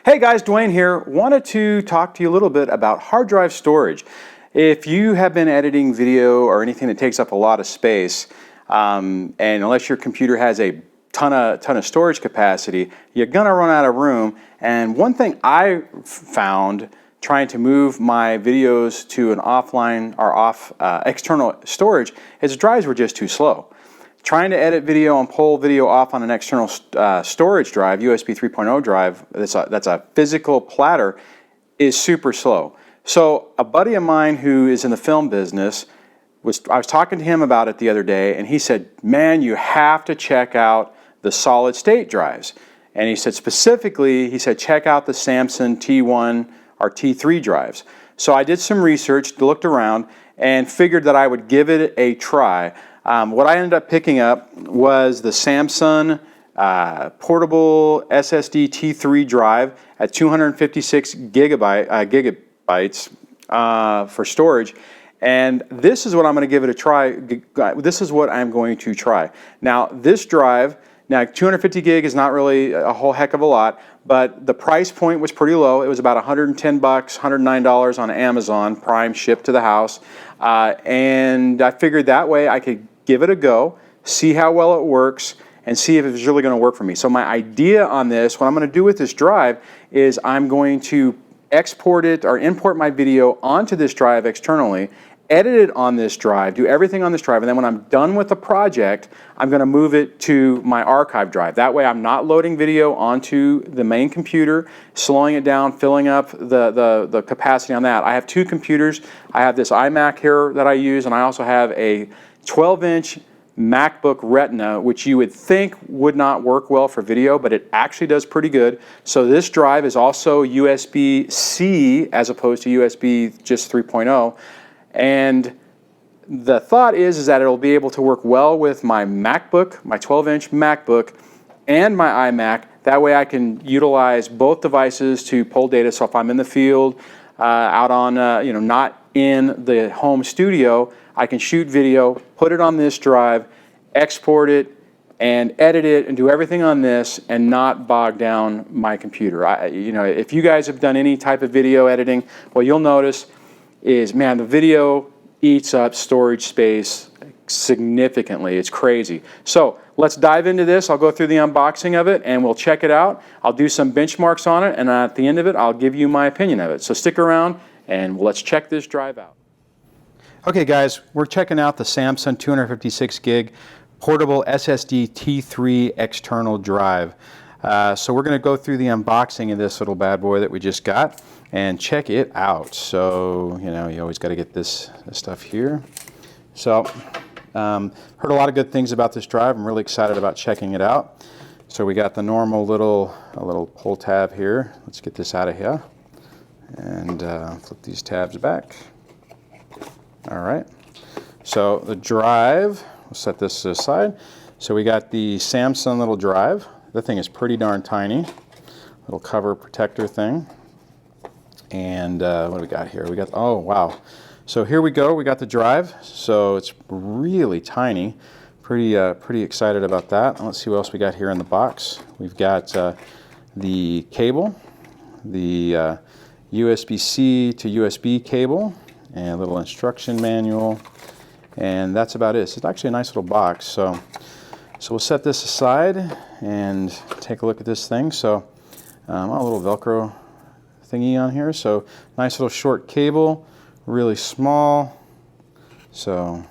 Hey guys, Dwayne here. Wanted to talk to you a little bit about hard drive storage. If you have been editing video or anything that takes up a lot of space, and unless your computer has a ton of storage capacity, you're gonna run out of room. And one thing I found trying to move my videos to an offline or external storage is drives were just too slow. Trying to edit video and pull video off on an external storage drive, USB 3.0 drive, that's a physical platter, is super slow. So a buddy of mine who is in the film business, I was talking to him about it the other day, and he said, man, you have to check out the solid state drives. And he said specifically, check out the Samsung T1 or T3 drives. So I did some research, looked around, and figured that I would give it a try. What I ended up picking up was the Samsung portable SSD T3 drive at 256 gigabytes for storage. And this is what I'm going to give it a try. This is what I'm going to try. Now, this drive, 250 gig is not really a whole heck of a lot, but the price point was pretty low. It was about $110, $109 on Amazon Prime, shipped to the house. And I figured that way I could give it a go, see how well it works, and see if it's really going to work for me. So my idea on this, what I'm going to do with this drive is I'm going to export it or import my video onto this drive externally, edit it on this drive, do everything on this drive, and then when I'm done with the project, I'm going to move it to my archive drive. That way I'm not loading video onto the main computer, slowing it down, filling up the capacity on that. I have two computers. I have this iMac here that I use, and I also have a 12-inch MacBook Retina, which you would think would not work well for video, but it actually does pretty good. So this drive is also USB-C as opposed to USB just 3.0. And the thought is that it'll be able to work well with my MacBook, my 12-inch MacBook, and my iMac. That way I can utilize both devices to pull data. So if I'm in the field, out on, not in the home studio, I can shoot video, put it on this drive, export it, and edit it, and do everything on this, and not bog down my computer. If you guys have done any type of video editing, what you'll notice is, man, the video eats up storage space significantly. It's crazy. So let's dive into this. I'll go through the unboxing of it, and we'll check it out. I'll do some benchmarks on it, and at the end of it, I'll give you my opinion of it. So stick around, and let's check this drive out. Okay guys, we're checking out the Samsung 256 gig portable SSD T3 external drive. So we're going to go through the unboxing of this little bad boy that we just got and check it out. So, you always got to get this stuff here. So, heard a lot of good things about this drive. I'm really excited about checking it out. So we got the normal little pull tab here. Let's get this out of here and flip these tabs back. All right, so the drive, we'll set this aside. So we got the Samsung little drive. The thing is pretty darn tiny. Little cover protector thing. And what do we got here? Oh wow. So here we go, we got the drive. So it's really tiny. Pretty excited about that. Let's see what else we got here in the box. We've got the cable, the USB-C to USB cable, and a little instruction manual, and that's about it. It's actually a nice little box. So we'll set this aside and take a look at this thing. So a little Velcro thingy on here. So nice little short cable, really small. So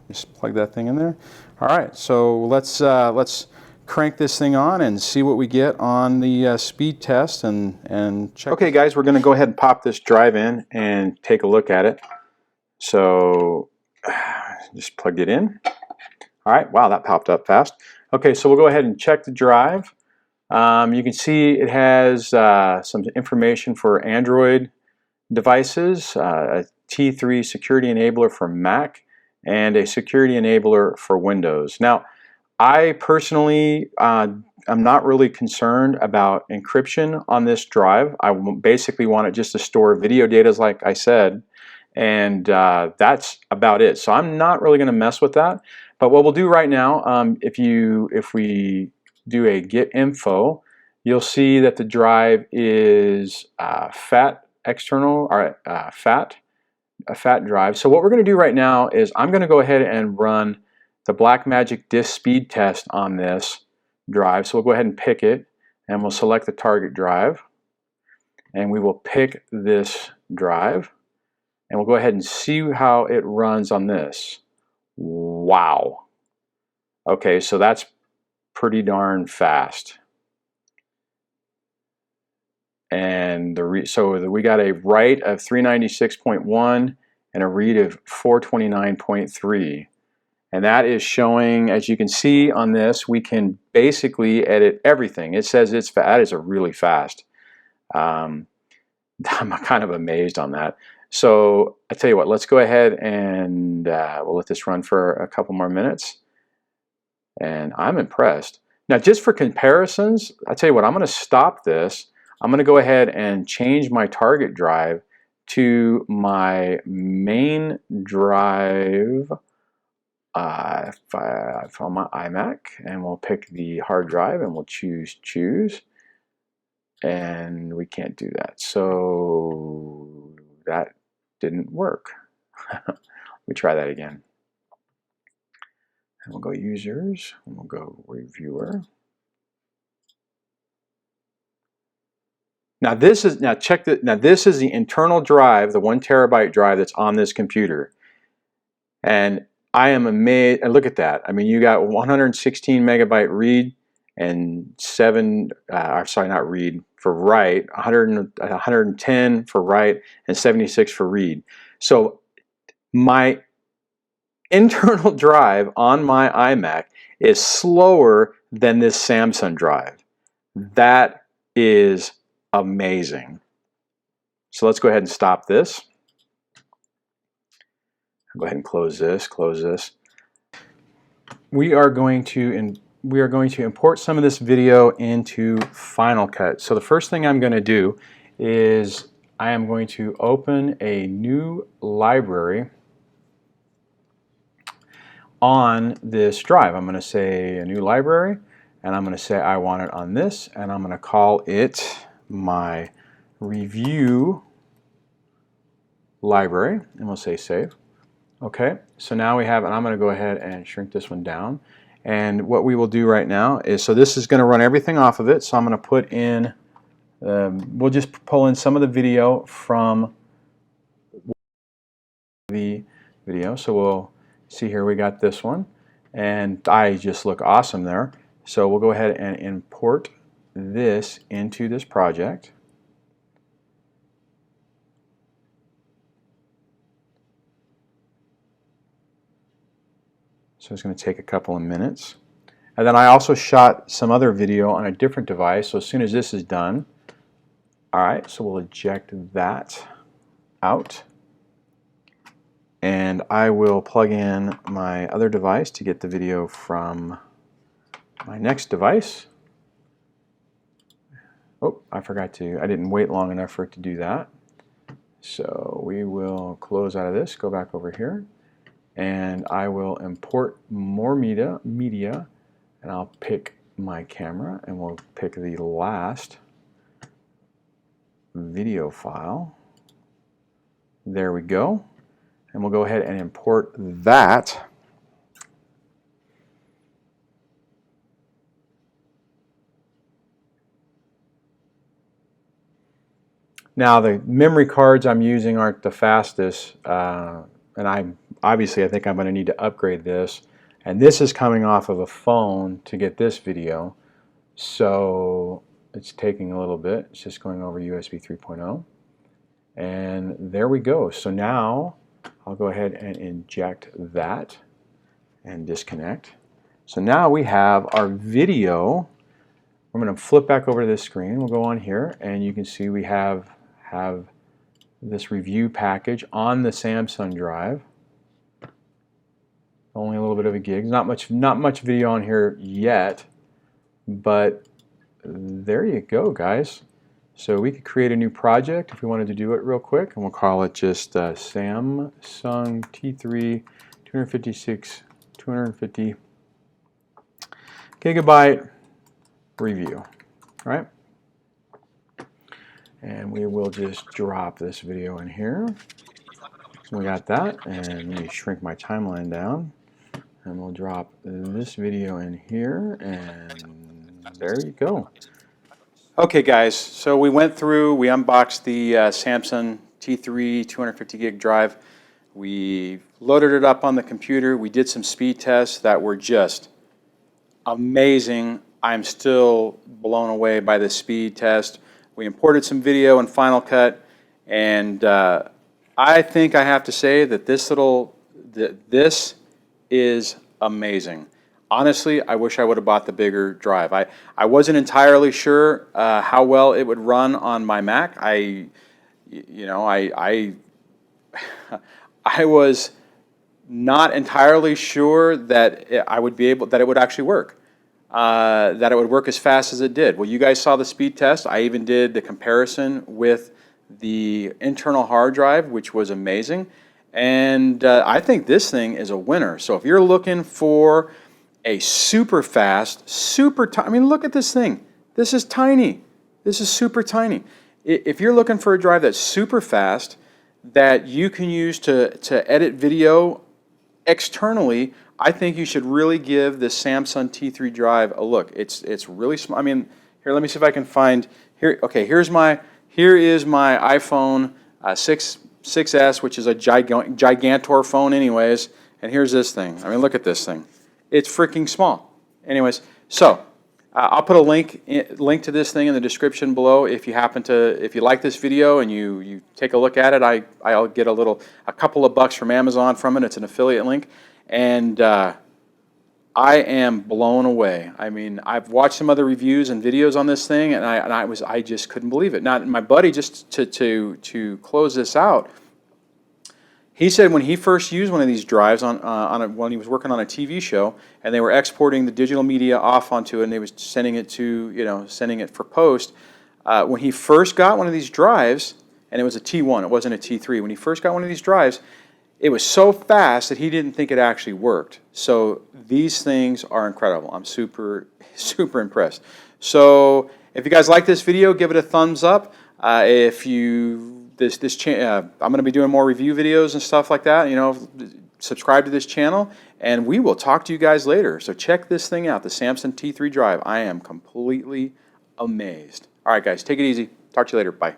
just plug that thing in there. All right, so let's crank this thing on and see what we get on the speed test and check. Okay guys, we're going to go ahead and pop this drive in and take a look at it. So just plugged it in. All right, wow, that popped up fast. Okay, so we'll go ahead and check the drive. You can see it has some information for Android devices, a T3 security enabler for Mac, and a security enabler for Windows. Now, I personally am not really concerned about encryption on this drive. I basically want it just to store video data, like I said, and that's about it. So I'm not really going to mess with that. But what we'll do right now, if we do a get info, you'll see that the drive is fat external, or a fat drive. So what we're going to do right now is I'm going to go ahead and run the Blackmagic disk speed test on this drive. So we'll go ahead and pick it, and we'll select the target drive, and we will pick this drive, and we'll go ahead and see how it runs on this. Wow. Okay, so that's pretty darn fast. And we got a write of 396.1 and a read of 429.3. And that is showing, as you can see on this, we can basically edit everything. It says that is a really fast. I'm kind of amazed on that. So I tell you what, let's go ahead and we'll let this run for a couple more minutes. And I'm impressed. Now, just for comparisons, I tell you what, I'm going to stop this. I'm going to go ahead and change my target drive to my main drive from my iMac, and we'll pick the hard drive and we'll choose, and we can't do that. So that didn't work. Let me try that again. And we'll go users, and we'll go reviewer. Now this is the internal drive, the 1 terabyte drive that's on this computer. And I am amazed, and look at that. I mean, you got 116 megabyte read and for write, 110 for write and 76 for read. So my internal drive on my iMac is slower than this Samsung drive. That is amazing. So let's go ahead and stop this. Go ahead and close this. We are going to import some of this video into Final Cut. So the first thing I'm going to do is I am going to open a new library on this drive. I'm going to say a new library, and I'm going to say I want it on this, and I'm going to call it my review library, and we'll say save. Okay, so now we have, and I'm going to go ahead and shrink this one down. And what we will do right now is, so this is going to run everything off of it. So I'm going to put in, we'll just pull in some of the video from the video. So we'll see here, we got this one, and I just look awesome there. So we'll go ahead and import this into this project. So it's going to take a couple of minutes. And then I also shot some other video on a different device. So as soon as this is done, all right, so we'll eject that out. And I will plug in my other device to get the video from my next device. Oh, I didn't wait long enough for it to do that. So we will close out of this, go back over here, and I will import more media, and I'll pick my camera, and we'll pick the last video file. There we go. And we'll go ahead and import that. Now the memory cards I'm using aren't the fastest, and I think I'm going to need to upgrade this. And this is coming off of a phone to get this video, so it's taking a little bit. It's just going over USB 3.0. And there we go. So now I'll go ahead and inject that and disconnect. So now we have our video. I'm going to flip back over to this screen. We'll go on here, and you can see we have this review package on the Samsung drive. Only a little bit of a gig. Not much video on here yet, but there you go, guys. So we could create a new project if we wanted to do it real quick, and we'll call it just Samsung T3 250 gigabyte review. All right. And we will just drop this video in here. We got that, and let me shrink my timeline down. And we'll drop this video in here, and there you go. Okay guys, so we went through, we unboxed the Samsung T3 250 gig drive. We loaded it up on the computer. We did some speed tests that were just amazing. I'm still blown away by the speed test. We imported some video in Final Cut, and I think I have to say that this is amazing. Honestly, I wish I would have bought the bigger drive. I wasn't entirely sure how well it would run on my Mac. I was not entirely sure that it would actually work, that it would work as fast as it did. Well, you guys saw the speed test. I even did the comparison with the internal hard drive, which was amazing. And I think this thing is a winner. So if you're looking for a super fast, I mean, look at this thing. This is tiny. This is super tiny. If you're looking for a drive that's super fast, that you can use to edit video externally, I think you should really give this Samsung T3 drive a look. It's really small. I mean, here, let me see if I can find here. Okay, here is my iPhone 6S, which is a gigantor phone, anyways. And here's this thing. I mean, look at this thing. It's freaking small. Anyways, so I'll put a link to this thing in the description below. If you like this video and you take a look at it, I'll get a couple of bucks from Amazon from it. It's an affiliate link, and I am blown away. I mean, I've watched some other reviews and videos on this thing, and I just couldn't believe it. Now, my buddy, just to close this out, he said when he first used one of these drives when he was working on a TV show, and they were exporting the digital media off onto it, and they was sending it for post. When he first got one of these drives, and it was a T1, it wasn't a T3. When he first got one of these drives, it was so fast that he didn't think it actually worked. So these things are incredible. I'm super impressed. So if you guys like this video, give it a thumbs up. I'm going to be doing more review videos and stuff like that. Subscribe to this channel, and we will talk to you guys later. So check this thing out, the Samsung T3 drive. I am completely amazed. All right, guys, take it easy. Talk to you later. Bye.